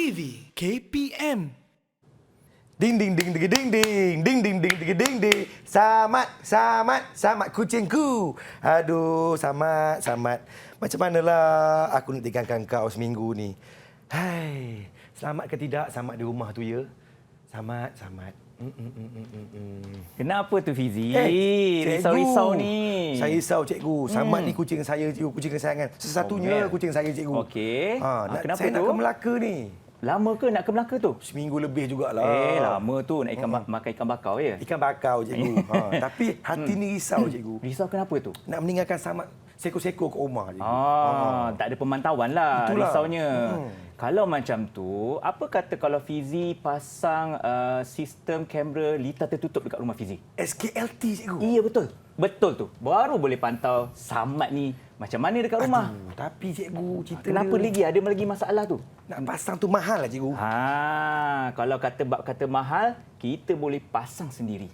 TV KPM. Ding ding ding ding ding ding ding ding ding ding ding ding. Samat kucingku. Aduh, Samat. Macam manalah aku nak tinggalkan kau seminggu ni. Hai, selamat ke tidak Samat di rumah tu ya? Samat. Kenapa tu Fizi? Cikgu. Risau-risau ni. Saya risau cikgu. Samat ni kucing saya, cikgu, kucing kesayangan. Sesatunya kucing saya cikgu. Okey. Kenapa saya tu? nak ke Melaka ni. Lama ke nak ke Melaka tu? Seminggu lebih jugalah. Lama tu nak makan ikan bakar ya? Ikan bakar cikgu. Tapi hati ni risau cikgu. Risau kenapa tu? Nak meninggalkan Samat seko-seko ke rumah cikgu. Tak ada pemantauan lah. Itulah. Risaunya. Kalau macam tu, apa kata kalau Fizi pasang sistem kamera litar tertutup dekat rumah Fizi? SKLT cikgu. Iya betul. Betul tu. Baru boleh pantau Samat ni macam mana dekat rumah. Aduh, tapi cikgu cerita Kenapa dia, Ada lagi masalah tu? nak pasang tu mahal lah cikgu. Kalau kata mahal, kita boleh pasang sendiri.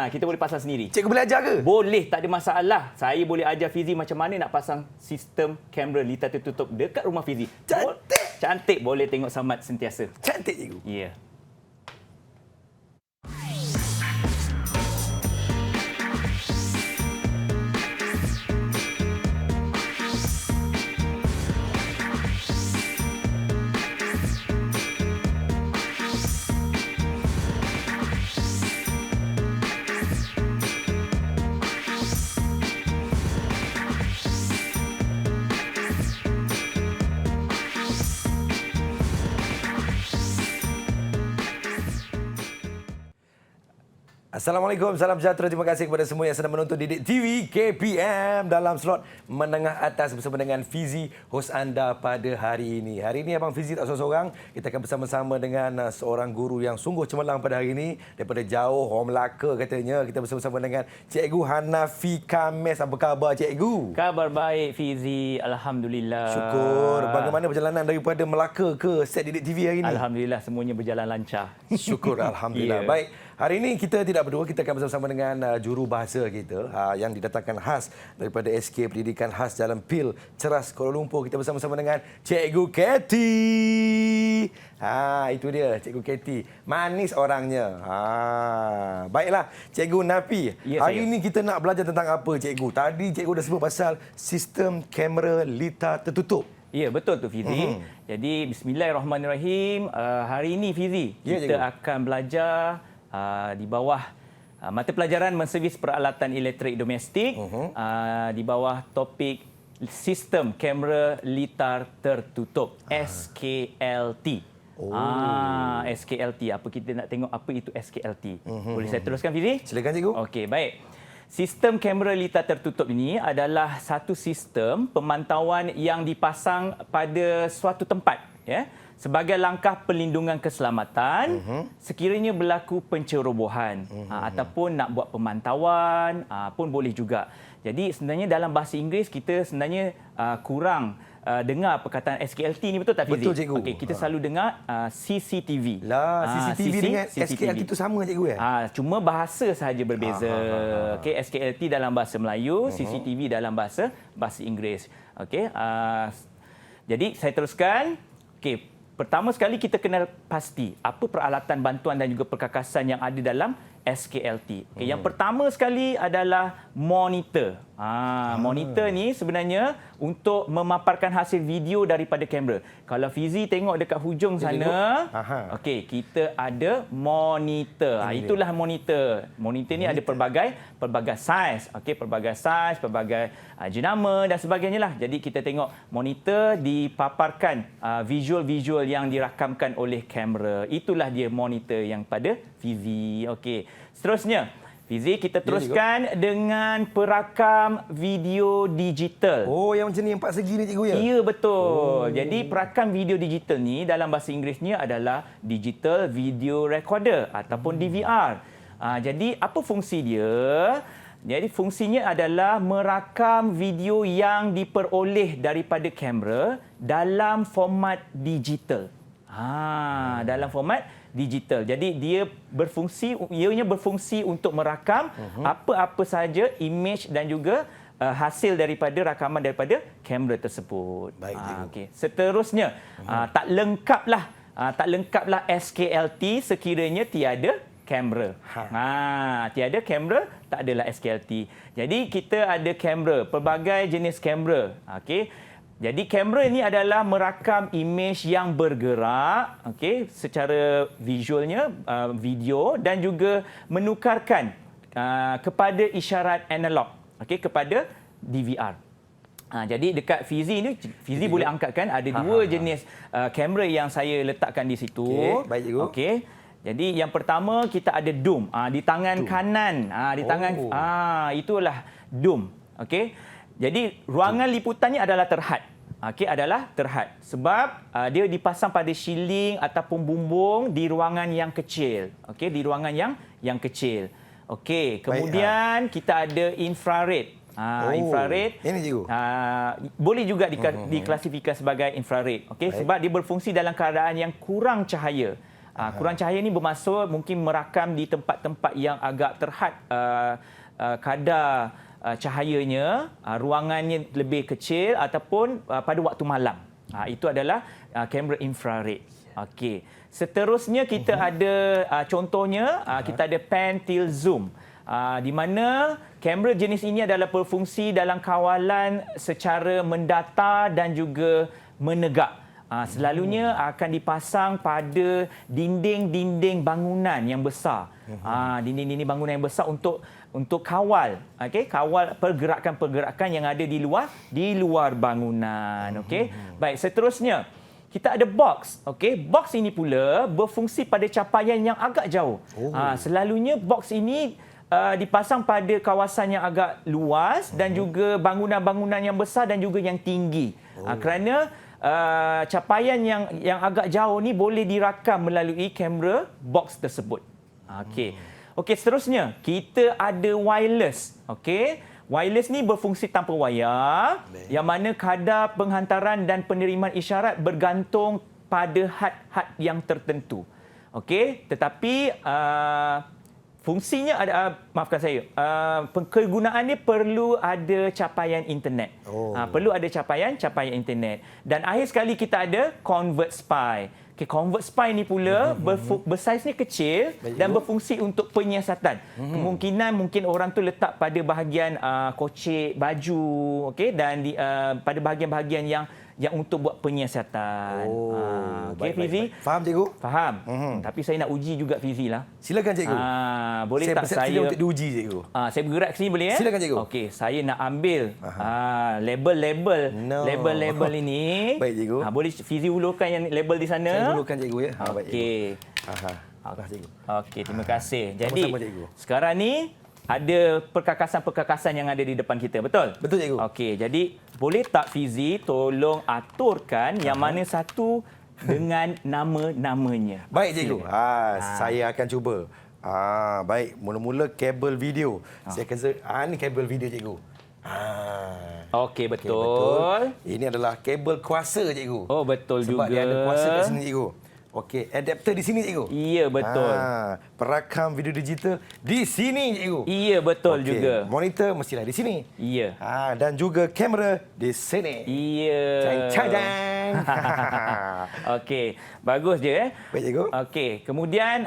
Kita boleh pasang sendiri. Cikgu boleh ajar ke? Boleh, tak ada masalah. Saya boleh ajar Fizi macam mana nak pasang sistem kamera litar tertutup dekat rumah Fizi. Cantik. Cantik, boleh tengok Samat sentiasa. Cantik cikgu. Ya. Assalamualaikum, salam sejahtera. Terima kasih kepada semua yang sedang menonton Didik TV KPM dalam slot menengah atas bersama dengan Fizi, hos anda pada hari ini. Hari ini Abang Fizi tak seorang-seorang. Kita akan bersama-sama dengan seorang guru yang sungguh cemerlang pada hari ini. Daripada jauh, orang Melaka katanya. Kita bersama-sama dengan Cikgu Hanafi Kames. Apa khabar Cikgu? Kabar baik Fizi, alhamdulillah. Syukur. Bagaimana perjalanan daripada Melaka ke set Didik TV hari ini? Alhamdulillah, semuanya berjalan lancar. Syukur, alhamdulillah. Yeah. Baik. Hari ini kita tidak berdua, kita akan bersama-sama dengan jurubahasa kita yang didatangkan khas daripada SK Pendidikan Khas Jalan Pil, Ceras, Kuala Lumpur. Kita bersama-sama dengan Cikgu Katie. Itu dia, Cikgu Katie. Manis orangnya. Baiklah, Cikgu Nafi. Ya, hari ini kita nak belajar tentang apa, Cikgu? Tadi Cikgu dah sebut pasal sistem kamera litar tertutup. Ya, betul tu Fizi. Jadi bismillahirrahmanirrahim. Hari ini Fizi, kita akan belajar di bawah mata pelajaran menservis peralatan elektrik domestik di bawah topik sistem kamera litar tertutup SKLT. SKLT. Apa kita nak tengok apa itu SKLT? Boleh saya teruskan Fizi? Silakan Cikgu. Okey, baik. Sistem kamera litar tertutup ini adalah satu sistem pemantauan yang dipasang pada suatu tempat, ya, sebagai langkah perlindungan keselamatan sekiranya berlaku pencerobohan ataupun nak buat pemantauan pun boleh juga. Jadi sebenarnya dalam bahasa Inggeris kita sebenarnya kurang dengar perkataan SKLT ni, betul tak Fizi? Betul cikgu. Okey, kita selalu dengar CCTV. CCTV dengan SKLT itu sama cikgu ya? Cuma bahasa sahaja berbeza. Okey, SKLT dalam bahasa Melayu, CCTV dalam bahasa Inggeris. Okey, jadi saya teruskan. Okey, pertama sekali kita kena pasti apa peralatan bantuan dan juga perkakasan yang ada dalam SKLT. Okay, yang pertama sekali adalah monitor. Monitor ni sebenarnya untuk memaparkan hasil video daripada kamera. Kalau Fizi tengok dekat hujung sana, okey, kita ada monitor. Itulah monitor. Monitor ni ada pelbagai saiz, okey, pelbagai saiz, pelbagai jenama dan sebagainya lah. Jadi kita tengok monitor dipaparkan visual-visual yang dirakamkan oleh kamera. Itulah dia monitor yang pada Fizi. Okey. Seterusnya, Fizi, kita teruskan dengan perakam video digital. Yang macam ni, yang 4 segi ni cikgu ya? Ya, betul. Jadi perakam video digital ni dalam bahasa Inggerisnya adalah Digital Video Recorder ataupun DVR. Jadi apa fungsi dia? Jadi fungsinya adalah merakam video yang diperoleh daripada kamera dalam format digital. Dalam format digital. Jadi ianya berfungsi untuk merakam apa-apa sahaja image dan juga hasil daripada rakaman daripada kamera tersebut. Baik, cikgu. Okey. Seterusnya, tak lengkaplah SKLT sekiranya tiada kamera. Tiada kamera, tak adalah SKLT. Jadi kita ada kamera, pelbagai jenis kamera. Okey. Jadi kamera ini adalah merakam imej yang bergerak, okey, secara visualnya, video, dan juga menukarkan kepada isyarat analog, okey, kepada DVR. Jadi dekat Fizi ni, Fizi boleh angkatkan ada dua jenis kamera yang saya letakkan di situ. Okey, baik, cikgu. Okey. Jadi yang pertama kita ada dome di tangan kanan. Di tangan itulah dome. Okey. Jadi ruangan liputannya adalah terhad. Okey, adalah terhad sebab dia dipasang pada shielding ataupun bumbung di ruangan yang kecil. Okey, di ruangan yang kecil. Okey, kemudian kita ada infrared. Infrared. Ini cikgu. Boleh juga diklasifikasi sebagai infrared. Okey, sebab dia berfungsi dalam keadaan yang kurang cahaya. Kurang cahaya ni bermaksud mungkin merakam di tempat-tempat yang agak terhad kadar cahayanya, ruangannya lebih kecil ataupun pada waktu malam. Itu adalah kamera infrared. Okey. Seterusnya kita ada contohnya kita ada pan tilt zoom. Di mana kamera jenis ini adalah berfungsi dalam kawalan secara mendatar dan juga menegak. Selalunya akan dipasang pada dinding-dinding bangunan yang besar. Dinding-dinding bangunan yang besar untuk kawal, okey, kawal pergerakan-pergerakan yang ada di luar bangunan, okey. Baik, seterusnya kita ada box, okey. Box ini pula berfungsi pada capaian yang agak jauh. Selalunya box ini dipasang pada kawasan yang agak luas dan juga bangunan-bangunan yang besar dan juga yang tinggi. Kerana capaian yang agak jauh ni boleh dirakam melalui kamera box tersebut. Okey, seterusnya kita ada wireless. Okey, wireless ni berfungsi tanpa wayar, yang mana kadar penghantaran dan penerimaan isyarat bergantung pada had-had yang tertentu. Okey, tetapi fungsinya ada, maafkan saya, kegunaannya perlu ada capaian internet. Perlu ada capaian internet. Dan akhir sekali kita ada convert SPI. Okay, convert SPI ni pula bersaiznya kecil dan berfungsi untuk penyiasatan. Kemungkinan mungkin orang tu letak pada bahagian kocek baju, okey, dan pada bahagian-bahagian yang untuk buat penyiasatan. Okey, Fizi? Faham, cikgu? Faham. Tapi saya nak uji juga Fizi lah. Silakan, cikgu. Boleh saya tak saya untuk diuji, cikgu? Saya bergerak ke sini boleh ya? Silakan, cikgu. Okey, saya nak ambil label ini. Baik, cikgu. Boleh Fizi ulurkan yang label di sana? Saya ulurkan, cikgu, ya. Baik, Okey. cikgu. Okey, terima kasih. Jadi Sama-sama, cikgu. sekarang ni ada perkakasan-perkakasan yang ada di depan kita, betul? Betul, cikgu. Okey, jadi boleh tak Fizi tolong aturkan yang mana satu dengan nama-namanya? Baik, cikgu. Saya akan cuba. Baik, mula-mula kabel video. Saya akan ni kabel video, cikgu. Okey, betul. Ini adalah kabel kuasa, cikgu. Oh, betul Sebab juga. dia ada kuasa kat sini, cikgu. Okey, adapter di sini, cikgu. Ya, betul. Perakam video digital di sini, cikgu. Ya, betul juga. Monitor mestilah di sini. Ya. Dan juga kamera di sini. Ya. Cang-cang. Okey, bagus je. Baik, cikgu. Okey, kemudian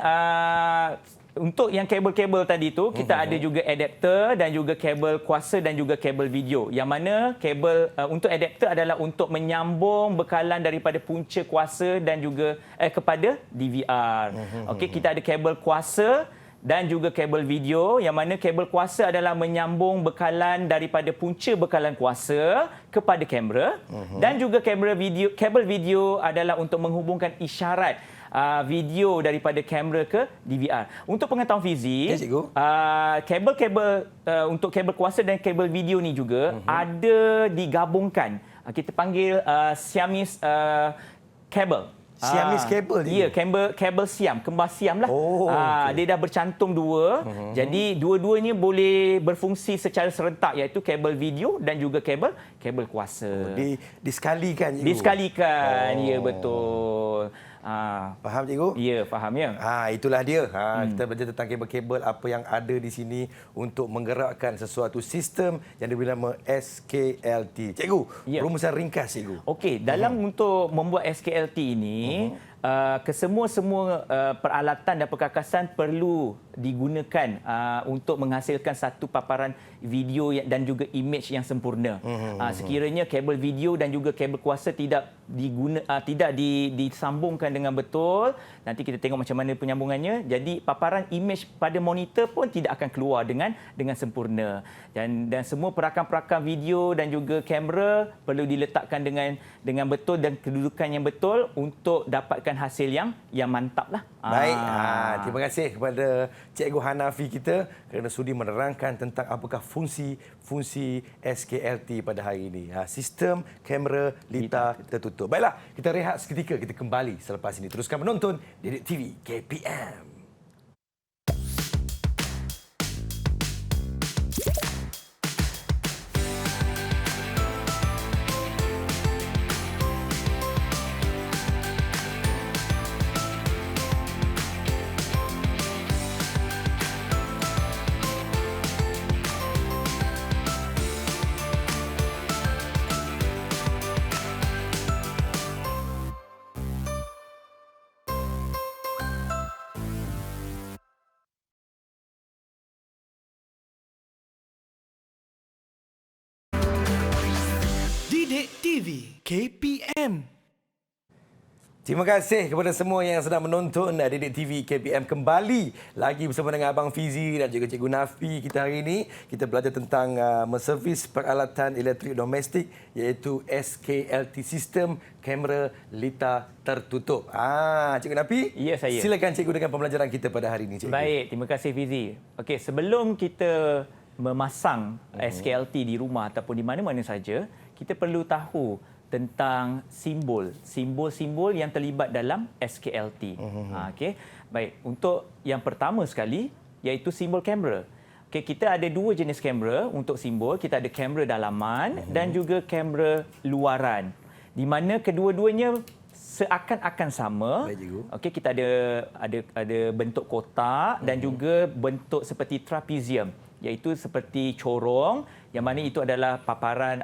untuk yang kabel-kabel tadi tu, kita ada juga adapter dan juga kabel kuasa dan juga kabel video. Yang mana kabel untuk adapter adalah untuk menyambung bekalan daripada punca kuasa dan juga kepada DVR. Okey, kita ada kabel kuasa dan juga kabel video, yang mana kabel kuasa adalah menyambung bekalan daripada punca bekalan kuasa kepada kamera, dan juga kabel video adalah untuk menghubungkan isyarat video daripada kamera ke DVR. Untuk pengetahuan Fizi, kabel-kabel untuk kabel kuasa dan kabel video ni juga ada digabungkan. Kita panggil Siamese kabel. Siamese kabel ni? Ya, kabel Siam, kembar Siam lah. Okay. Dia dah bercantum dua. Jadi dua-duanya boleh berfungsi secara serentak, iaitu kabel video dan juga kabel kuasa. Disekalikan, cikgu? Disekalikan, ya betul. Faham cikgu? Ya, faham ya. Itulah dia. Kita belajar tentang kabel-kabel apa yang ada di sini untuk menggerakkan sesuatu sistem yang diberi nama SKLT. Cikgu, rumusan ringkas cikgu. Okey, dalam untuk membuat SKLT ini, kesemua-semua peralatan dan perkakasan perlu digunakan untuk menghasilkan satu paparan video dan juga image yang sempurna. Sekiranya kabel video dan juga kabel kuasa tidak disambungkan dengan betul, nanti kita tengok macam mana penyambungannya. Jadi paparan image pada monitor pun tidak akan keluar dengan sempurna. Dan semua perakam-perakam video dan juga kamera perlu diletakkan dengan betul dan kedudukan yang betul untuk dapatkan hasil yang mantap lah. Baik, terima kasih kepada Cikgu Hanafi kita kerana sudi menerangkan tentang apakah fungsi SKLT pada hari ini. Sistem kamera lita tertutup. Baiklah, kita rehat seketika, kita kembali selepas ini. Teruskan menonton Didik TV KPM. Didik TV KPM. Terima kasih kepada semua yang sedang menonton Didik TV KPM kembali lagi bersama dengan Abang Fizi dan juga Cikgu Nafi. Kita hari ini kita belajar tentang menservis peralatan elektrik domestik iaitu SKLT sistem kamera lita tertutup. Cikgu Nafi? Ya, saya. Silakan cikgu dengan pembelajaran kita pada hari ini, cikgu. Baik, terima kasih Fizi. Okey, sebelum kita memasang SKLT di rumah ataupun di mana-mana saja, kita perlu tahu tentang simbol-simbol yang terlibat dalam SKLT. Okey. Baik, untuk yang pertama sekali iaitu simbol kamera. Okey, kita ada dua jenis kamera untuk simbol. Kita ada kamera dalaman dan juga kamera luaran. Di mana kedua-duanya seakan-akan sama. Baik, cikgu. Okey, kita ada bentuk kotak dan juga bentuk seperti trapezium, iaitu seperti corong, yang mana itu adalah paparan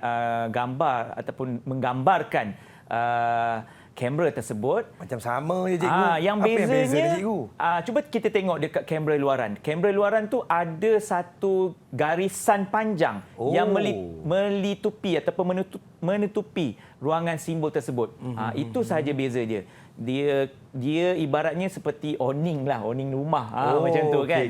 gambar ataupun menggambarkan kamera tersebut. Macam sama je, cikgu. Yang Apa bezanya, yang beza ni, cikgu? Cuba kita tengok dekat kamera luaran. Kamera luaran tu ada satu garisan panjang yang melitupi ataupun menutupi ruangan simbol tersebut. Itu sahaja beza dia. Dia ibaratnya seperti awning rumah, macam tu kan.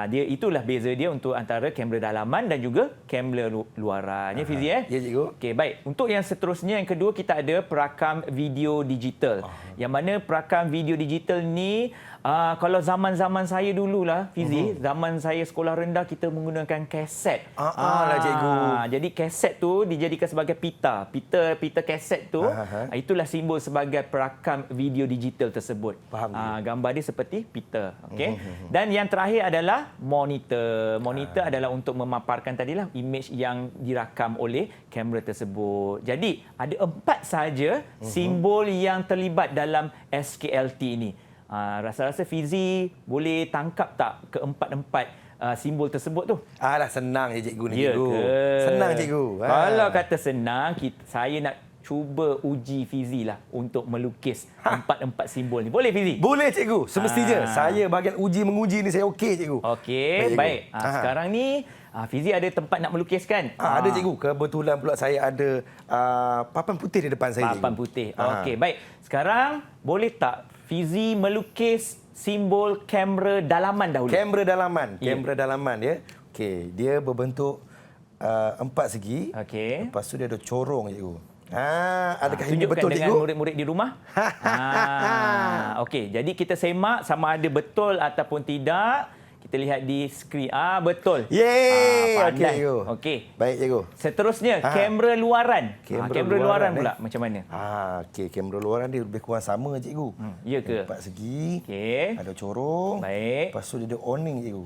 Dia itulah beza dia untuk antara kamera dalaman dan juga kamera luaran. Ya, Fizi, Ya, cikgu. Okey, baik. Untuk yang seterusnya, yang kedua, kita ada perakam video digital. Yang mana perakam video digital ni, kalau zaman-zaman saya dululah, Fizi, zaman saya sekolah rendah, kita menggunakan kaset. Lah, cikgu. Jadi kaset tu dijadikan sebagai pita kaset tu, itulah simbol sebagai perakam video digital tersebut. Faham. Gambar dia seperti pita. Okey. Dan yang terakhir adalah monitor. Monitor adalah untuk memaparkan tadilah image yang dirakam oleh kamera tersebut. Jadi ada 4 sahaja simbol yang terlibat dalam SKLT ini. Rasa-rasa Fizi boleh tangkap tak keempat-empat simbol tersebut tu? Dah senang je, cikgu ni, Ya cikgu. ke? Senang, cikgu. Kalau kata senang, saya nak cuba uji Fizi lah untuk melukis empat simbol ni. Boleh, Fizi? Boleh, cikgu. Semestinya. Saya bahagian menguji ni saya okey, cikgu. Okey, baik. Sekarang ni Fizi ada tempat nak melukis kan? Ada, cikgu. Kebetulan pula saya ada papan putih di depan saya, cikgu. Papan putih. Okey, baik. Sekarang boleh tak Fizi melukis simbol kamera dalaman dahulu? Kamera dalaman. Ya. Kamera dalaman, ya. Okey, dia berbentuk 4 segi. Okey. Lepas tu dia ada corong, cikgu. Adakah ini Tunjukkan betul, dengan cikgu? murid-murid di rumah. Okey, jadi kita semak sama ada betul ataupun tidak. Kita lihat di skrin. Betul. Yeay! Okey, Pandai. cikgu. Okey. Baik, cikgu. Seterusnya, kamera luaran. Kamera luaran luaran, pula macam mana? Okey, kamera luaran dia lebih kurang sama, cikgu. Ya ke? 4 segi. Okey. Ada corong. Baik. Lepas tu dia ada awning, cikgu.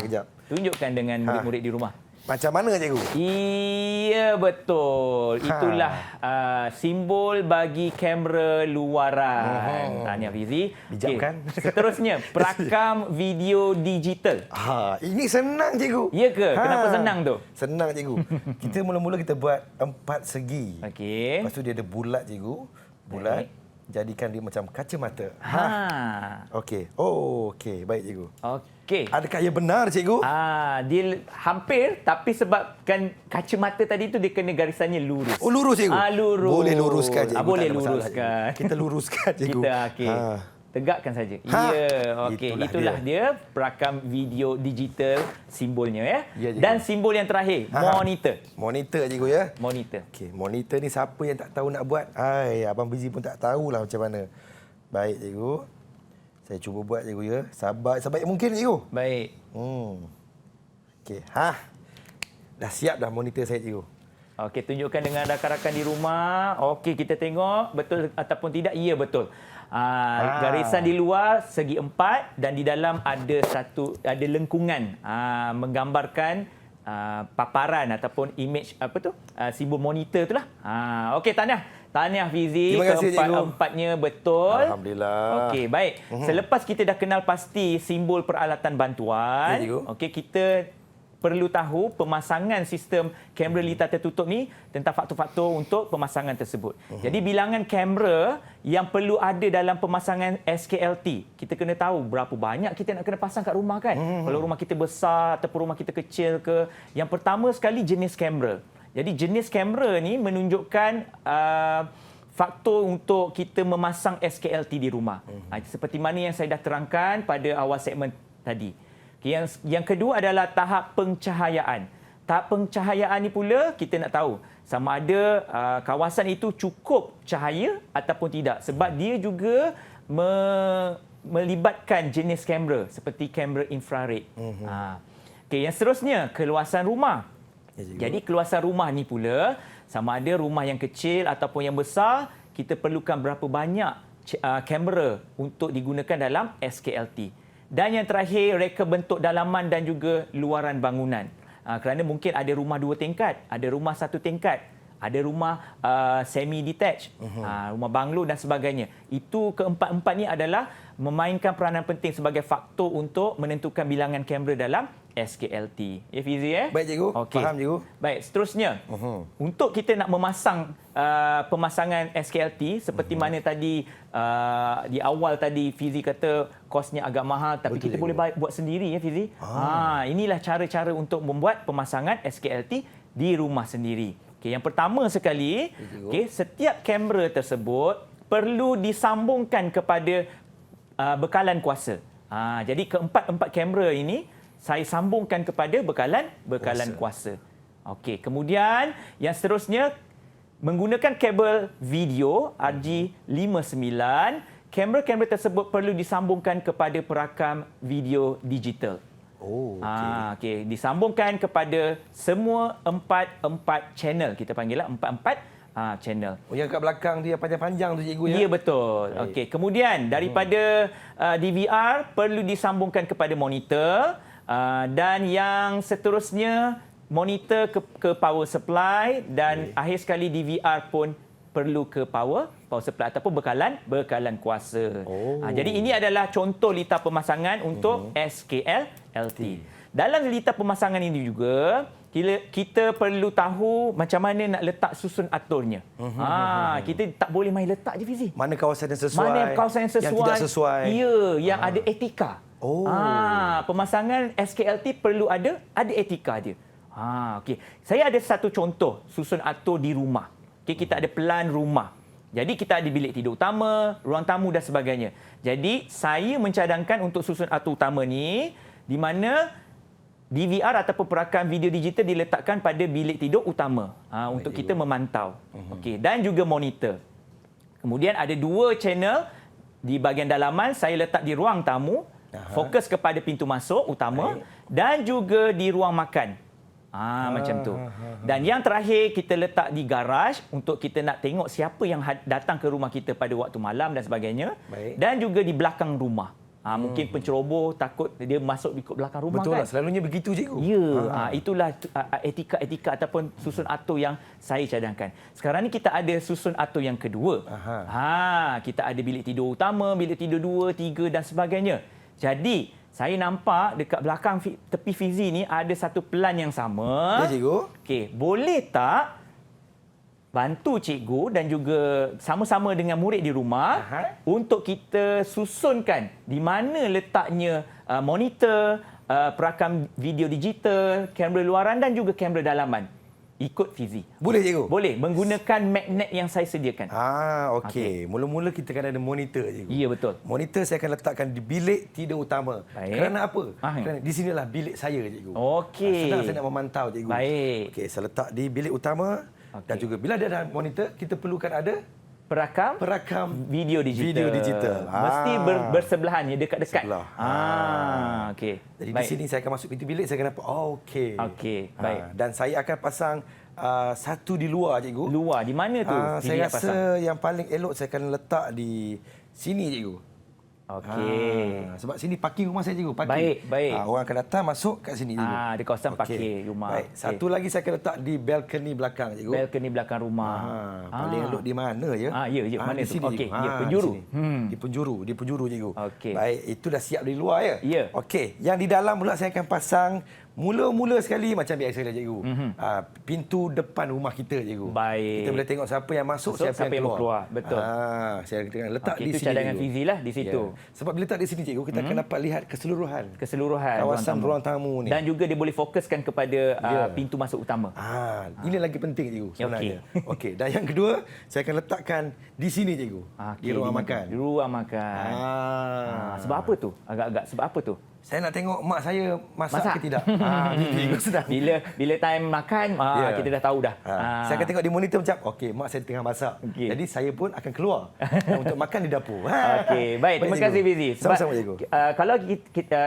Kejap. Tunjukkan dengan murid-murid di rumah. Macam mana cikgu? Iya, betul. Itulah simbol bagi kamera luaran. Tahniah Fizi. Bijak kan? Seterusnya, perakam video digital. Ini senang cikgu. Ya ke? Kenapa senang tu? Senang cikgu. Kita mula-mula kita buat 4 segi. Okey. Lepas tu dia ada bulat cikgu. Bulat. Jadikan dia macam kacamata. Okey. Oh, okey. Baik cikgu. Okey. Adakah ia benar cikgu? Dia hampir, tapi sebabkan kacamata tadi tu dia kena garisannya lurus. Oh, lurus cikgu? Lurus. Boleh luruskan cikgu. Boleh Tak ada masalah, luruskan. cikgu. Kita luruskan cikgu. Kita okey. Tegakkan saja. Ya, okey. Itulah dia perakam video digital simbolnya ya. Ya, cikgu. Dan simbol yang terakhir, monitor. Monitor cikgu ya. Monitor. Okey, monitor ni siapa yang tak tahu nak buat? Abang Fizi pun tak tahulah macam mana. Baik cikgu. Saya cuba buat cikgu ya. Sebaik mungkin cikgu. Baik. Okey, dah siap dah monitor saya cikgu. Okey, tunjukkan dengan rakan-rakan di rumah. Okey, kita tengok betul ataupun tidak. Ya, betul. Garisan di luar segi 4 dan di dalam ada lengkungan menggambarkan paparan ataupun image simbol monitor itulah. Okey, tahniah Fizi. Terima kasih, Keempat-empatnya betul. Alhamdulillah. Okey, baik. Selepas kita dah kenal pasti simbol peralatan bantuan, okey, kita perlu tahu pemasangan sistem kamera litar tertutup ni tentang faktor-faktor untuk pemasangan tersebut. Jadi bilangan kamera yang perlu ada dalam pemasangan SKLT, kita kena tahu berapa banyak kita nak kena pasang kat rumah kan. Kalau rumah kita besar ataupun rumah kita kecil ke. Yang pertama sekali jenis kamera. Jadi jenis kamera ni menunjukkan faktor untuk kita memasang SKLT di rumah. Seperti mana yang saya dah terangkan pada awal segmen tadi. Yang kedua adalah tahap pencahayaan. Tahap pencahayaan ni pula kita nak tahu sama ada kawasan itu cukup cahaya ataupun tidak. Sebab dia juga melibatkan jenis kamera seperti kamera infrared. Okey, yang seterusnya keluasan rumah. Jadi keluasan rumah ni pula sama ada rumah yang kecil ataupun yang besar, kita perlukan berapa banyak kamera untuk digunakan dalam SKLT. Dan yang terakhir, reka bentuk dalaman dan juga luaran bangunan. Kerana mungkin ada rumah 2 tingkat, ada rumah 1 tingkat, ada rumah semi-detached, rumah banglo dan sebagainya. Itu keempat-empat ni adalah memainkan peranan penting sebagai faktor untuk menentukan bilangan kamera dalam SKLT. Ya, Fizi ya? Baik cikgu, faham cikgu. Baik, seterusnya. Untuk kita nak memasang pemasangan SKLT seperti mana tadi di awal tadi Fizi kata kosnya agak mahal tapi betul, kita cikgu boleh buat sendiri ya Fizi. Inilah cara-cara untuk membuat pemasangan SKLT di rumah sendiri. Okey, yang pertama sekali, setiap kamera tersebut perlu disambungkan kepada bekalan kuasa. Jadi keempat-empat kamera ini saya sambungkan kepada bekalan kuasa. Okey, kemudian yang seterusnya menggunakan kabel video RG59, kamera-kamera tersebut perlu disambungkan kepada perakam video digital. Okey, disambungkan kepada semua empat channel. Kita panggillah empat channel. Yang kat belakang dia panjang-panjang tu cikgu ya? Ya, betul. Okey, kemudian daripada DVR perlu disambungkan kepada monitor. Dan yang seterusnya monitor ke power supply dan akhir sekali DVR pun perlu ke power supply ataupun bekalan kuasa. Jadi ini adalah contoh litar pemasangan untuk SKLT. Dalam litar pemasangan ini juga kita perlu tahu macam mana nak letak susun aturnya. Kita tak boleh main letak je Fizi. Mana kawasan yang sesuai? Mana kawasan yang sesuai? Yang tidak sesuai? Ya, yang ada etika. Pemasangan SKLT perlu ada etika dia. Okey. Saya ada satu contoh susun atur di rumah. Okey, kita ada pelan rumah. Jadi kita ada bilik tidur utama, ruang tamu dan sebagainya. Jadi saya mencadangkan untuk susun atur utama ni di mana DVR ataupun perakam video digital diletakkan pada bilik tidur utama untuk kita memantau. Okey, dan juga monitor. Kemudian ada 2 channel di bahagian dalaman saya letak di ruang tamu. Fokus kepada pintu masuk utama dan juga di ruang makan. Macam tu. Dan yang terakhir kita letak di garaj untuk kita nak tengok siapa yang datang ke rumah kita pada waktu malam dan sebagainya. Dan juga di belakang rumah. Mungkin penceroboh takut dia masuk ikut belakang rumah Betul kan. lah, selalunya begitu cikgu. Ya, itulah etika-etika ataupun susun atur yang saya cadangkan. Sekarang ni kita ada susun atur yang kedua. Kita ada bilik tidur utama, bilik tidur 2, 3 dan sebagainya. Jadi, saya nampak dekat belakang tepi Fizi ni ada satu pelan yang sama. Ya, cikgu. Okey, boleh tak bantu cikgu dan juga sama-sama dengan murid di rumah untuk kita susunkan di mana letaknya monitor, perakam video digital, kamera luaran dan juga kamera dalaman. Ikut Fizi. Boleh cikgu? Boleh, menggunakan magnet yang saya sediakan. Okey. Mula-mula kita akan ada monitor cikgu. Ya, betul. Monitor saya akan letakkan di bilik tidur utama. Baik. Kerana apa? Kerana di sinilah bilik saya cikgu. Okey. Senang saya nak memantau cikgu. Baik. Okey, saya letak di bilik utama. Dan juga bila dia ada monitor, kita perlukan ada Perakam video digital. Mesti bersebelahan, ya, dekat-dekat. Sebelah. Okey. Jadi di sini saya akan masuk pintu bilik, saya akan nampak, okey. Okey, baik. Dan saya akan pasang satu di luar cikgu. Luar, di mana tu? Saya rasa yang paling elok saya akan letak di sini cikgu. Okey. Sebab sini parking rumah saya cikgu. Baik, baik. Orang akan datang masuk kat sini cikgu. Di kawasan parkir rumah. Baik. Satu lagi saya akan letak di balkoni belakang cikgu. Balkoni belakang rumah. Paling elok di mana ya? Ya, mana di tu? sini, Okey, cikgu. ya, penjuru. Di penjuru cikgu. Okey. Baik, itu dah siap di luar ya? Ya. Okey, yang di dalam pula saya akan pasang mula-mula sekali macam biasa lah cikgu. Pintu depan rumah kita cikgu. Baik. Kita boleh tengok siapa yang masuk, siapa yang keluar. Betul. Saya akan letak di Itu sini. cadangan cikgu. Fizi lah di situ. Ya. Sebab bila letak di sini cikgu, kita akan dapat lihat keseluruhan kawasan ruang tamu ni. Dan juga dia boleh fokuskan kepada pintu masuk utama. Ini lagi penting cikgu sebenarnya. Okey. Dan yang kedua, saya akan letakkan di sini cikgu. Di ruang makan. Di ruang makan. Sebab apa tu? Agak-agak sebab apa tu? Saya nak tengok mak saya masak ke tidak. Cikgu sedang. Bila time makan, kita dah tahu dah. Saya akan tengok di monitor macam, okey, mak saya tengah masak. Okey. Jadi saya pun akan keluar untuk makan di dapur. Okey, baik. Terima kasih Fizi. Sama-sama cikgu. Kalau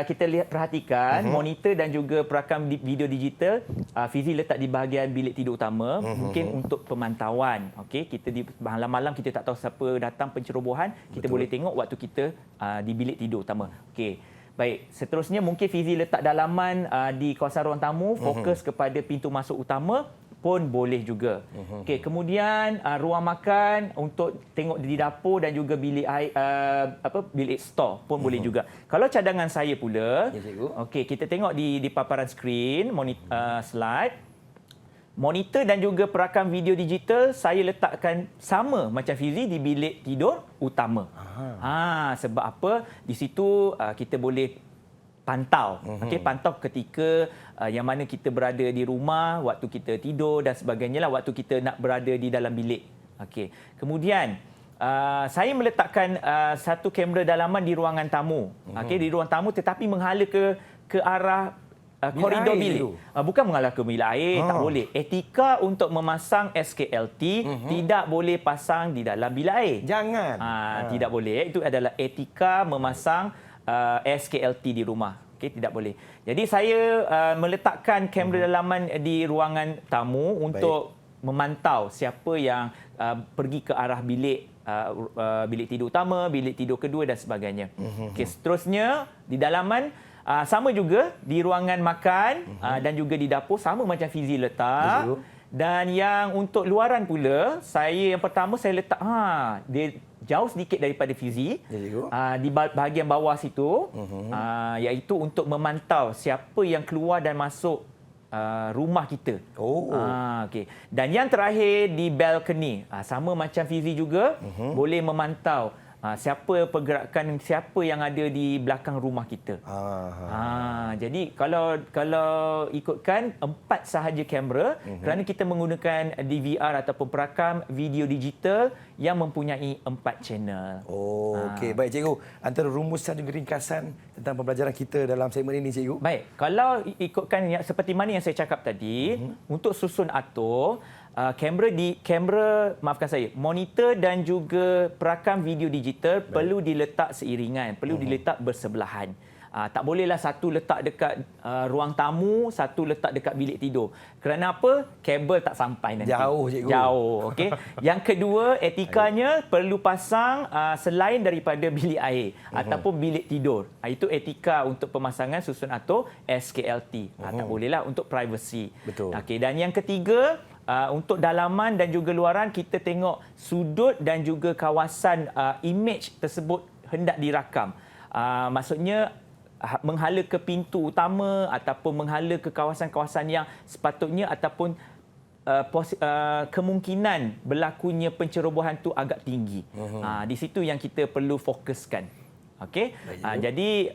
kita lihat perhatikan monitor dan juga perakam video digital, Fizi letak di bahagian bilik tidur utama, mungkin untuk pemantauan. Okey, kita di malam-malam kita tak tahu siapa datang pencerobohan, kita boleh tengok waktu kita di bilik tidur utama. Okey. Baik, seterusnya mungkin Fizi letak dalaman di kawasan ruang tamu, fokus kepada pintu masuk utama pun boleh juga. Okey, kemudian ruang makan untuk tengok di dapur dan juga bilik air, bilik store pun boleh juga. Kalau cadangan saya pula, okey, kita tengok di paparan skrin, slide. Monitor dan juga perakam video digital saya letakkan sama macam Fizi di bilik tidur utama. Sebab apa? Di situ kita boleh pantau. Okey, pantau ketika yang mana kita berada di rumah, waktu kita tidur dan sebagainya lah, waktu kita nak berada di dalam bilik. Okey. Kemudian saya meletakkan satu kamera dalaman di ruangan tamu. Okey, di ruang tamu tetapi menghala ke arah koridor bilik. Bukan mengalah ke bilik air, tak boleh. Etika untuk memasang SKLT tidak boleh pasang di dalam bilik air. Jangan. Tidak boleh. Itu adalah etika memasang SKLT di rumah. Okey, tidak boleh. Jadi saya meletakkan kamera dalaman di ruangan tamu untuk memantau siapa yang pergi ke arah bilik bilik tidur utama, bilik tidur kedua dan sebagainya. Okey, seterusnya di dalaman sama juga di ruangan makan dan juga di dapur sama macam Fizi letak. Dan yang untuk luaran pula, yang pertama saya letak dia jauh sedikit daripada Fizi. Di bahagian bawah situ, iaitu untuk memantau siapa yang keluar dan masuk rumah kita. Okey. Dan yang terakhir di balkoni, sama macam Fizi juga, boleh memantau siapa pergerakan, siapa yang ada di belakang rumah kita. Jadi kalau ikutkan 4 sahaja kamera, kerana kita menggunakan DVR ataupun perakam video digital yang mempunyai 4 channel. Okey, baik cikgu. Antara rumusan dan ringkasan tentang pembelajaran kita dalam segmen ini cikgu. Baik, kalau ikutkan seperti mana yang saya cakap tadi, untuk susun atur monitor dan juga perakam video digital perlu diletak seiringan, perlu diletak bersebelahan. Tak bolehlah satu letak dekat ruang tamu, satu letak dekat bilik tidur. Kerana apa? Kabel tak sampai nanti. Jauh, cikgu. Jauh, okey. Yang kedua, etikanya perlu pasang selain daripada bilik air ataupun bilik tidur. Itu etika untuk pemasangan susun atur SKLT. Tak bolehlah untuk privacy. Betul. Okey, dan yang ketiga, untuk dalaman dan juga luaran, kita tengok sudut dan juga kawasan image tersebut hendak dirakam. Maksudnya menghala ke pintu utama ataupun menghala ke kawasan-kawasan yang sepatutnya ataupun kemungkinan berlakunya pencerobohan tu agak tinggi. Di situ yang kita perlu fokuskan. Okey. Jadi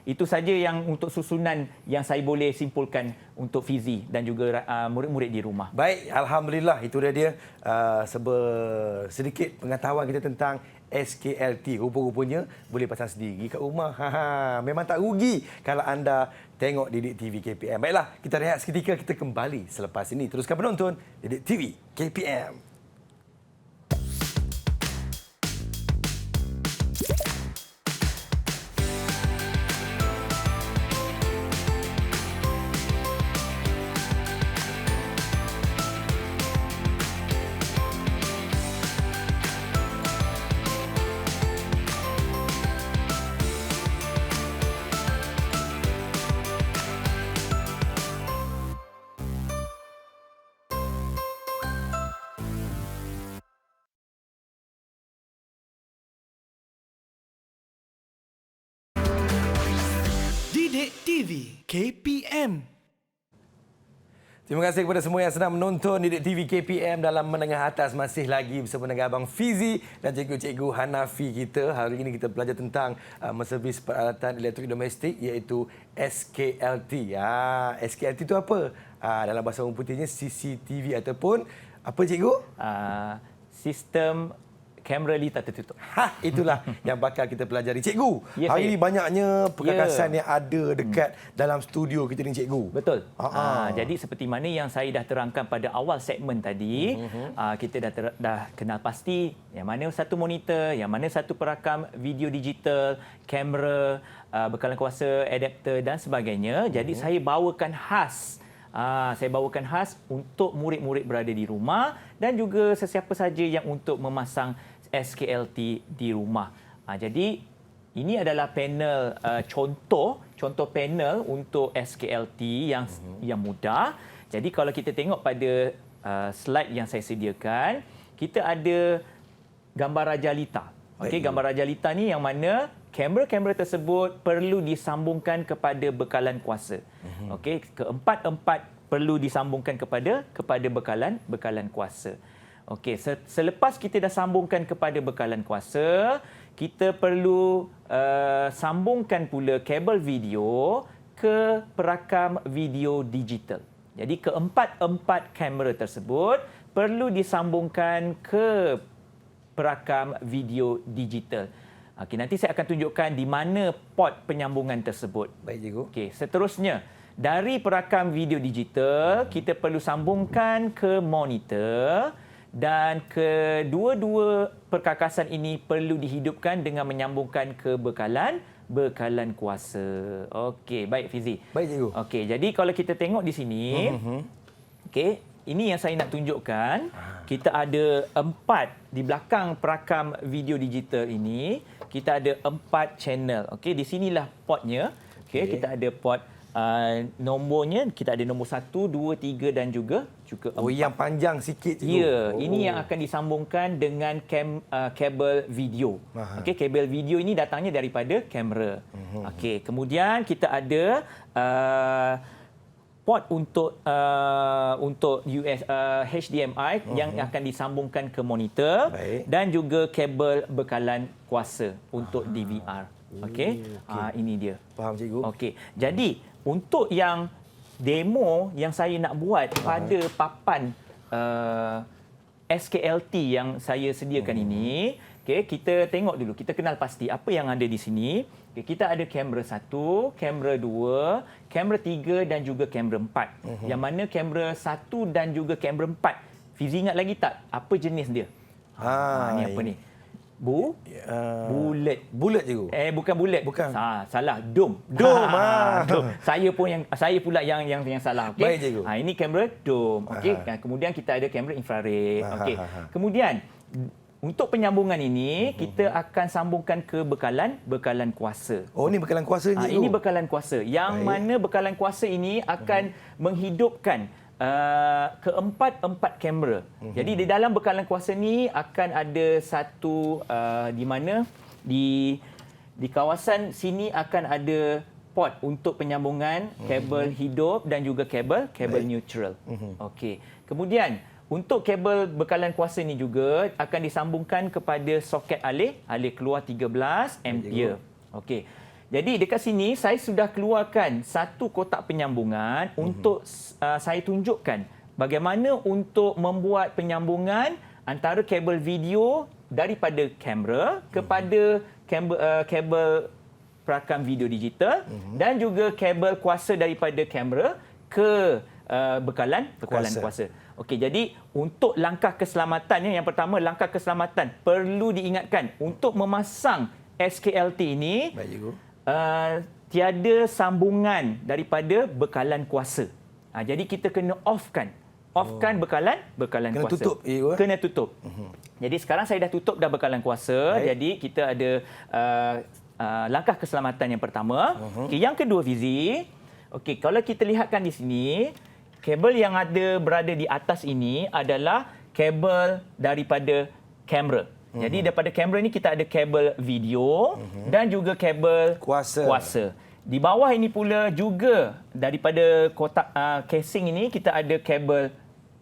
itu saja yang untuk susunan yang saya boleh simpulkan untuk Fizi dan juga murid-murid di rumah. Baik, alhamdulillah itu dia sedikit pengetahuan kita tentang SKLT. Rupa-rupanya boleh pasang sendiri kat rumah. Memang tak rugi kalau anda tengok Didik TV KPM. Baiklah, kita rehat seketika, kita kembali selepas ini. Teruskan menonton Didik TV KPM. Didik TV KPM. Terima kasih kepada semua yang sedang menonton Didik TV KPM dalam menengah atas. Masih lagi bersama dengan Abang Fizi dan cikgu-cikgu Hanafi kita. Hari ini kita belajar tentang menservis peralatan elektrik domestik iaitu SKLT. SKLT itu apa? Dalam bahasa orang putihnya CCTV ataupun apa cikgu? Sistem kamera litar tertutup. Itulah yang bakal kita pelajari. Cikgu, Ya, hari saya. ini banyaknya perkakasan yang ada dekat dalam studio kita ni, cikgu. Betul. Jadi seperti mana yang saya dah terangkan pada awal segmen tadi, kita dah kenal pasti yang mana satu monitor, yang mana satu perakam video digital, kamera, bekalan kuasa, adapter dan sebagainya. Jadi saya bawakan khas untuk murid-murid berada di rumah dan juga sesiapa saja yang untuk memasang SKLT di rumah. Jadi ini adalah panel contoh panel untuk SKLT yang mudah. Jadi kalau kita tengok pada slide yang saya sediakan, kita ada gambar rajalita. Okey, gambar rajalita ni yang mana kamera-kamera tersebut perlu disambungkan kepada bekalan kuasa. Okey, keempat-empat perlu disambungkan kepada bekalan kuasa. Okey, selepas kita dah sambungkan kepada bekalan kuasa, kita perlu sambungkan pula kabel video ke perakam video digital. Jadi keempat-empat kamera tersebut perlu disambungkan ke perakam video digital. Okey, nanti saya akan tunjukkan di mana port penyambungan tersebut. Baik, cikgu. Okey, seterusnya dari perakam video digital kita perlu sambungkan ke monitor dan kedua-dua perkakasan ini perlu dihidupkan dengan menyambungkan ke bekalan kuasa. Okey, baik Fizi. Baik, cikgu. Okey, jadi kalau kita tengok di sini, okey, ini yang saya nak tunjukkan. Kita ada 4 di belakang perakam video digital ini, kita ada 4 channel. Okey, di sinilah portnya. Okey, kita ada port nombornya, kita ada nombor 1, 2, 3 dan juga 4. Oh, yang panjang sikit, cikgu. Ya, ini yang akan disambungkan dengan kabel video. Okey, kabel video ini datangnya daripada kamera. Okey, kemudian kita ada port untuk HDMI yang akan disambungkan ke monitor. Baik. Dan juga kabel bekalan kuasa untuk DVR. Okey, ini dia. Faham, cikgu. Okey, jadi untuk yang demo yang saya nak buat pada papan SKLT yang saya sediakan ini, okey, kita tengok dulu, kita kenal pasti apa yang ada di sini. Okay, kita ada kamera 1, kamera 2, kamera 3 dan juga kamera 4. Yang mana kamera 1 dan juga kamera 4. Fizi ingat lagi tak apa jenis dia? Ni apa ni? Bulat. Bulat cikgu. Bukan bulat. Bukan. Salah. Dome. Dome. Dome. Saya pula yang salah. Okey. Baik, cikgu. Ini kamera dome. Okey. Kemudian kita ada kamera infrared. Okey. Kemudian untuk penyambungan ini kita akan sambungkan ke bekalan kuasa. Oh, ni bekalan kuasa ni. Ini bekalan kuasa. Yang mana bekalan kuasa ini akan menghidupkan keempat kamera. Jadi di dalam bekalan kuasa ni akan ada satu di mana di kawasan sini akan ada port untuk penyambungan kabel hidup dan juga kabel neutral. Okey. Kemudian untuk kabel bekalan kuasa ni juga akan disambungkan kepada soket alih keluar 13 ampere. Okey. Jadi dekat sini saya sudah keluarkan satu kotak penyambungan untuk saya tunjukkan bagaimana untuk membuat penyambungan antara kabel video daripada kamera kepada kabel perakam video digital dan juga kabel kuasa daripada kamera ke bekalan kuasa. Okey, jadi untuk langkah keselamatan yang pertama, langkah keselamatan perlu diingatkan untuk memasang SKLT ini. Baik, cikgu. Tiada sambungan daripada bekalan kuasa. Jadi kita kena offkan bekalan kena kuasa. Tutup, kena tutup. Jadi sekarang saya dah tutup dah bekalan kuasa. Baik. Jadi kita ada langkah keselamatan yang pertama. Okey, yang kedua, Fizi. Okey, kalau kita lihatkan di sini, kabel yang berada di atas ini adalah kabel daripada kamera. Jadi daripada kamera ni kita ada kabel video dan juga kabel kuasa. Di bawah ini pula juga daripada kotak casing ini kita ada kabel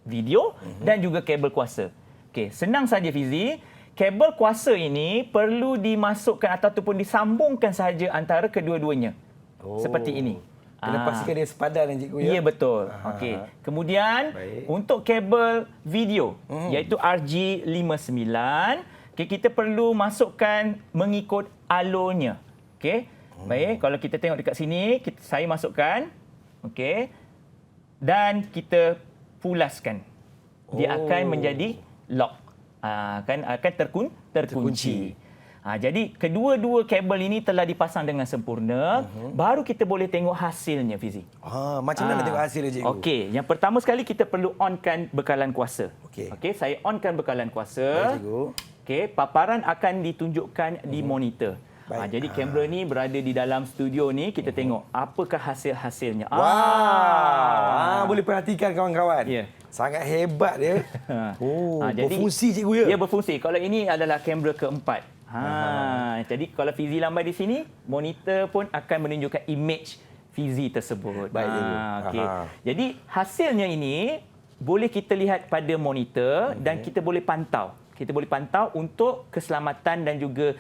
video dan juga kabel kuasa. Okey, senang saja Fizi. Kabel kuasa ini perlu dimasukkan ataupun disambungkan sahaja antara kedua-duanya. Seperti ini. Kena pastikan dia sepadan cikgu ya. Ya, betul. Okey. Kemudian untuk kabel video iaitu RG59, kita perlu masukkan mengikut alurnya. Okey. Baik, kalau kita tengok dekat sini, saya masukkan. Okey. Dan kita pulaskan. Dia akan menjadi lock. Akan terkunci. Jadi kedua-dua kabel ini telah dipasang dengan sempurna, baru kita boleh tengok hasilnya, Fizi. Macam mana tengok hasilnya, cikgu? Okey, yang pertama sekali kita perlu onkan bekalan kuasa. Okey, saya onkan bekalan kuasa. Baik, cikgu. Okey, paparan akan ditunjukkan di monitor. Jadi kamera ni berada di dalam studio ni, kita tengok apakah hasil-hasilnya. Boleh perhatikan kawan-kawan. Ya. Sangat hebat dia. Berfungsi cikgu ya. Ya, berfungsi. Kalau ini adalah kamera keempat. Jadi kalau Fizi lambai di sini, monitor pun akan menunjukkan image Fizi tersebut. Baik, cikgu. Okey. Jadi hasilnya ini boleh kita lihat pada monitor dan kita boleh pantau. Kita boleh pantau untuk keselamatan dan juga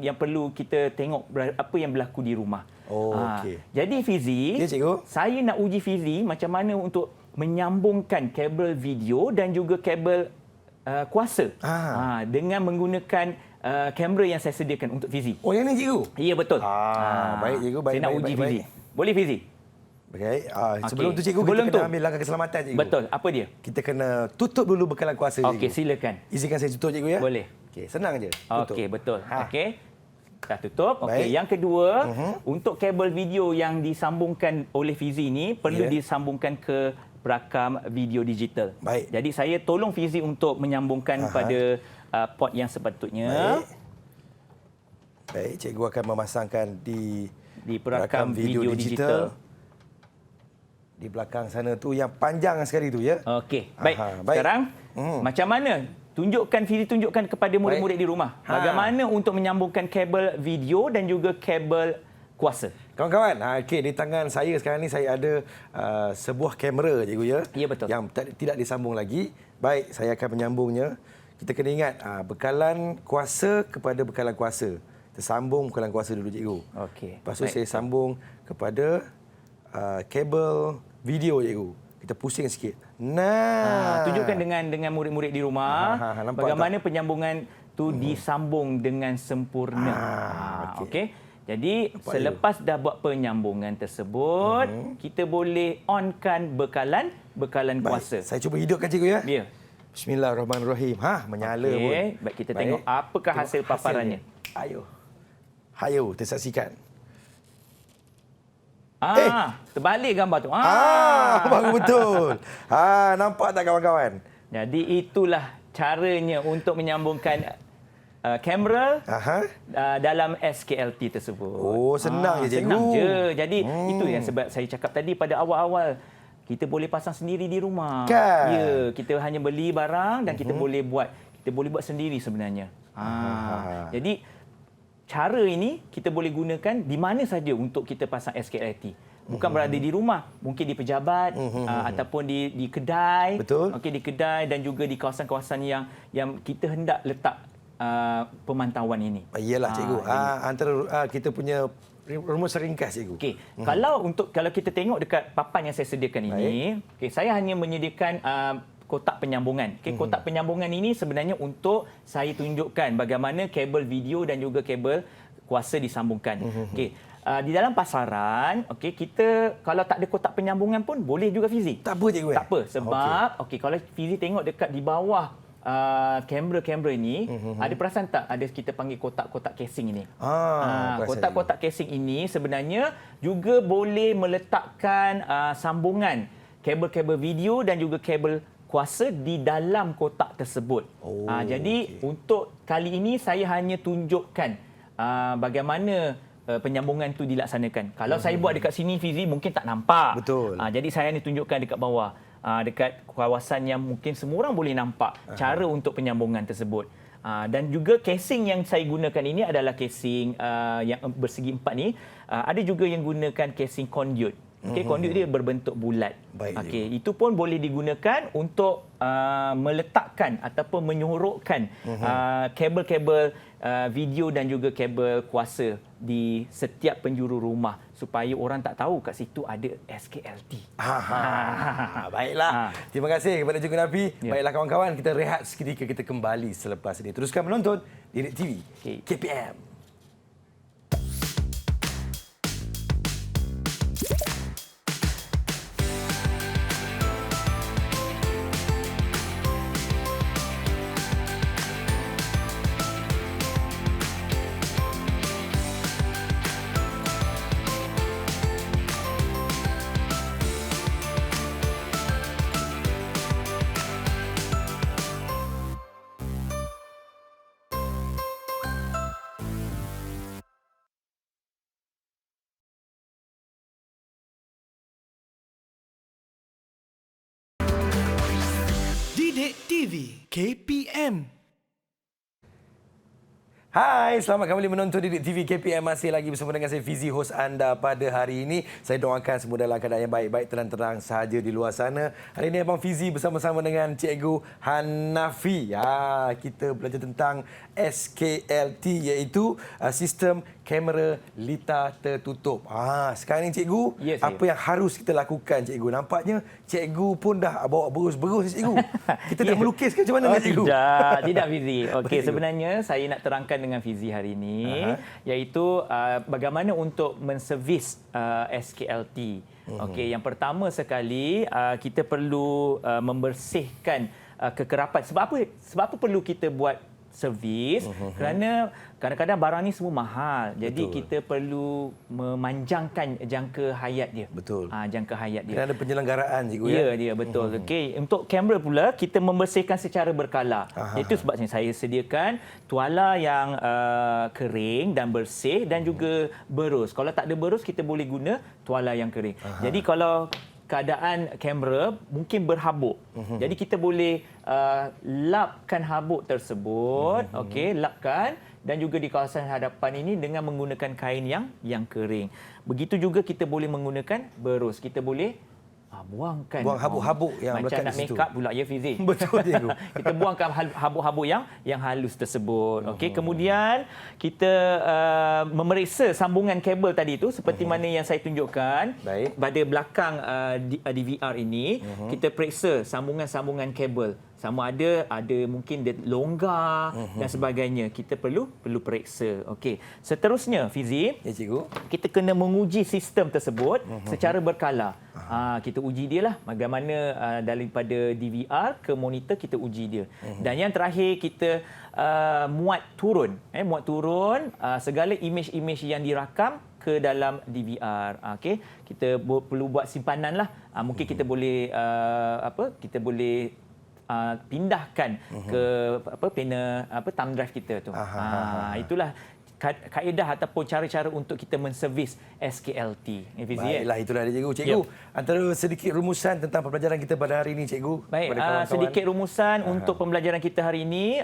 yang perlu kita tengok apa yang berlaku di rumah. Okey. Jadi Fizi, ya, cikgu. saya nak uji Fizi macam mana untuk menyambungkan kabel video dan juga kabel kuasa dengan menggunakan kamera yang saya sediakan untuk Fizi. Oh, yang ni cikgu? Ya, betul. Baik cikgu, baik. Saya nak uji Fizi. Boleh Fizi? Baik. Sebelum tu cikgu, kita kena ambil langkah keselamatan cikgu. Betul. Apa dia? Kita kena tutup dulu bekalan kuasa cikgu. Okey, silakan. Izinkan saya tutup cikgu ya. Boleh. Okey, senang je. Tutup. Okey, betul. Okey. Dah tutup. Okey, yang kedua, untuk kabel video yang disambungkan oleh Fizi ini perlu disambungkan ke perakam video digital. Baik. Jadi saya tolong Fizi untuk menyambungkan pada port yang sepatutnya. Baik, cikgu akan memasangkan di perakam video digital. Di belakang sana tu yang panjang sekali tu ya. Okey, baik. Sekarang macam mana? Fizi tunjukkan kepada murid-murid di rumah. Bagaimana untuk menyambungkan kabel video dan juga kabel kuasa. Kawan-kawan, okey, di tangan saya sekarang ni saya ada sebuah kamera cikgu ya. Ya, betul. Yang tidak disambung lagi. Baik, saya akan menyambungnya. Kita kena ingat bekalan kuasa kepada bekalan kuasa. Kita sambung bekalan kuasa dulu cikgu. Okey. Lepas tu saya sambung kepada kabel video cikgu. Kita pusing sikit. Tunjukkan dengan murid-murid di rumah bagaimana penyambungan tu disambung dengan sempurna. Okey. Jadi selepas dah buat penyambungan tersebut, kita boleh onkan bekalan kuasa. Saya cuba hidupkan cikgu ya. Ya. Bismillahirrahmanirrahim. Menyala pun. Baik, kita tengok apakah hasil paparannya. Ayo, tersaksikan. Terbalik gambar tu. Baru betul. Nampak tak kawan-kawan? Jadi itulah caranya untuk menyambungkan kamera dalam SKLT tersebut. Senang je cikgu. Senang je. Jadi itu yang sebab saya cakap tadi pada awal-awal. Kita boleh pasang sendiri di rumah. Kan? Ya, kita hanya beli barang dan kita boleh buat. Kita boleh buat sendiri sebenarnya. Jadi cara ini kita boleh gunakan di mana saja untuk kita pasang SKLT. Bukan berada di rumah, mungkin di pejabat ataupun di kedai. Betul. Okey, di kedai dan juga di kawasan-kawasan yang kita hendak letak pemantauan ini. Iyalah cikgu. Antara kita punya rumus ringkas cikgu. Okey, kalau kita tengok dekat papan yang saya sediakan ini, saya hanya menyediakan kotak penyambungan. Kotak penyambungan ini sebenarnya untuk saya tunjukkan bagaimana kabel video dan juga kabel kuasa disambungkan. Di dalam pasaran, kita kalau tak ada kotak penyambungan pun boleh juga Fizi. Tak apa cikgu. Tak apa sebab kalau Fizi tengok dekat di bawah kamera-kamera ini, ada perasan tak ada kita panggil kotak-kotak casing ini? Kotak-kotak casing ini sebenarnya juga boleh meletakkan sambungan kabel-kabel video dan juga kabel kuasa di dalam kotak tersebut. Jadi untuk kali ini saya hanya tunjukkan bagaimana penyambungan tu dilaksanakan. Kalau saya buat dekat sini Fizi mungkin tak nampak. Betul. Jadi saya hanya tunjukkan dekat bawah. Dekat kawasan yang mungkin semua orang boleh nampak cara untuk penyambungan tersebut. Dan juga casing yang saya gunakan ini adalah casing yang bersegi empat ni. Ada juga yang gunakan casing conduit. Conduit dia berbentuk bulat. Itu pun boleh digunakan untuk meletakkan ataupun menyorokkan kabel-kabel video dan juga kabel kuasa di setiap penjuru rumah supaya orang tak tahu kat situ ada SKLT. Baiklah. Terima kasih kepada Cikgu Nafi. Baiklah kawan-kawan, kita rehat seketika, kita kembali selepas ini. Teruskan menonton Didik TV KPM. Didik TV KPM. Hai, selamat kembali menonton Didik TV KPM. Masih lagi bersama dengan saya Fizi, hos anda pada hari ini. Saya doakan semua dalam keadaan yang baik-baik, terang-terang sahaja di luar sana. Hari ini Abang Fizi bersama-sama dengan Cikgu Hanafi. Kita belajar tentang SKLT, iaitu sistem kamera lita tertutup. Sekarang ni cikgu, apa yang harus kita lakukan cikgu? Nampaknya cikgu pun dah bawa berus-berus cikgu. Kita nak melukis ke macam mana cikgu? Tidak Fizi. Okey, sebenarnya saya nak terangkan dengan Fizi hari ini iaitu bagaimana untuk menservis SKLT. Okey, yang pertama sekali kita perlu membersihkan kekerapan. Sebab apa perlu kita buat servis? Kerana kadang-kadang barang ni semua mahal. Jadi kita perlu memanjangkan jangka hayat dia. Betul. Jangka hayat dia. Kena ada penyelenggaraan cikgu ya. Ya, dia betul. Okey, untuk kamera pula kita membersihkan secara berkala. Itu sebabnya saya sediakan tuala yang kering dan bersih dan juga berus. Kalau tak ada berus kita boleh guna tuala yang kering. Jadi kalau keadaan kamera mungkin berhabuk. Jadi kita boleh lapkan habuk tersebut, lapkan, dan juga di kawasan hadapan ini dengan menggunakan kain yang kering. Begitu juga kita boleh menggunakan berus. Kita boleh buang habuk-habuk yang macam nak make up pula ya Fizi. Betul cikgu. Kita buangkan habuk-habuk yang halus tersebut. Okey, kemudian kita memeriksa sambungan kabel tadi itu seperti mana yang saya tunjukkan. Pada belakang DVR ini, kita periksa sambungan-sambungan kabel. Sama ada mungkin dia longgar dan sebagainya. Kita perlu periksa. Okey. Seterusnya Fizi, ya cikgu, kita kena menguji sistem tersebut secara berkala. Kita uji dia lah bagaimana daripada DVR ke monitor kita uji dia. Dan yang terakhir kita muat turun segala imej-imej yang dirakam ke dalam DVR. Okey, kita perlu buat simpanan lah. Mungkin kita boleh kita boleh pindahkan ke panel thumb drive kita tu. Itulah kaedah ataupun cara-cara untuk kita menservis SKLT. Baiklah, itulah dia cikgu. Cikgu, antara sedikit rumusan tentang pembelajaran kita pada hari ini, cikgu. Baik, sedikit rumusan untuk pembelajaran kita hari ini.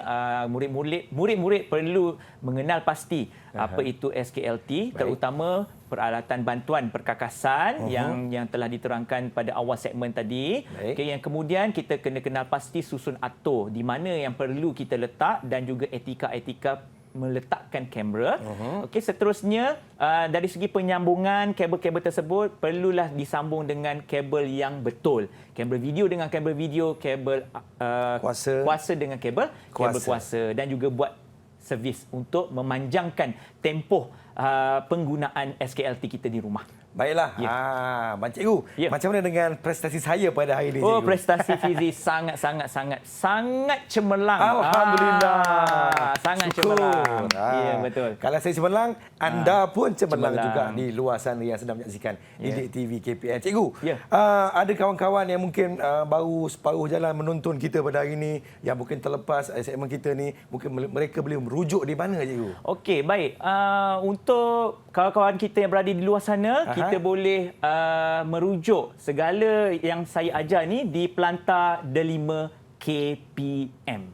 Murid-murid perlu mengenal pasti apa itu SKLT, terutama peralatan bantuan perkakasan yang telah diterangkan pada awal segmen tadi. Okay, yang kemudian kita kena kenal pasti susun atur di mana yang perlu kita letak dan juga etika-etika meletakkan kamera. Okey, seterusnya dari segi penyambungan kabel-kabel tersebut perlulah disambung dengan kabel yang betul. Kabel video dengan kabel video, kabel kuasa dengan kabel kuasa dan juga buat servis untuk memanjangkan tempoh penggunaan SKLT kita di rumah. Baiklah. Encik Cikgu, macam mana dengan prestasi saya pada hari ini, Cikgu? Prestasi Fizi sangat cemerlang. Alhamdulillah. Sangat cemerlang. Ya, betul. Kalau saya cemerlang, anda pun cemerlang juga di luar sana yang sedang menyaksikan Didik TV KPM. Cikgu, ada kawan-kawan yang mungkin baru separuh jalan menonton kita pada hari ini, yang mungkin terlepas segmen kita ni, mungkin mereka boleh merujuk di mana, Cikgu? Okey, baik. Untuk kawan-kawan kita yang berada di luar sana, kita boleh merujuk segala yang saya ajar ni di Pelantar Delima KPM.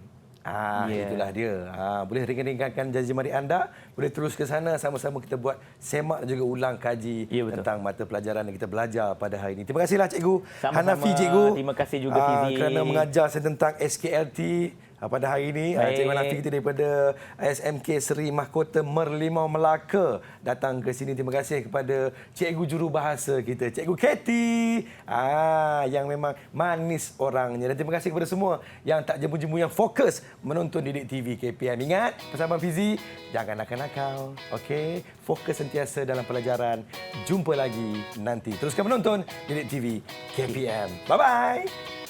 Itulah dia. Boleh ringan-ringankan janji mari anda, boleh terus ke sana, sama-sama kita buat semak dan juga ulang kaji tentang mata pelajaran yang kita belajar pada hari ini. Terima kasihlah Cikgu Hanafi, Cikgu. Terima kasih juga Fizi kerana mengajar saya tentang SKLT pada hari ini. Cikgu Hanafi kita daripada SMK Seri Mahkota Merlimau Melaka datang ke sini. Terima kasih kepada Cikgu Jurubahasa kita, Cikgu Katie, yang memang manis orangnya. Dan terima kasih kepada semua yang tak jemu-jemu, yang fokus menonton Didik TV KPM. Ingat pesan Abang Fizi, jangan nakal-nakal. Okey, fokus sentiasa dalam pelajaran. Jumpa lagi nanti. Teruskan menonton Didik TV KPM. Bye-bye.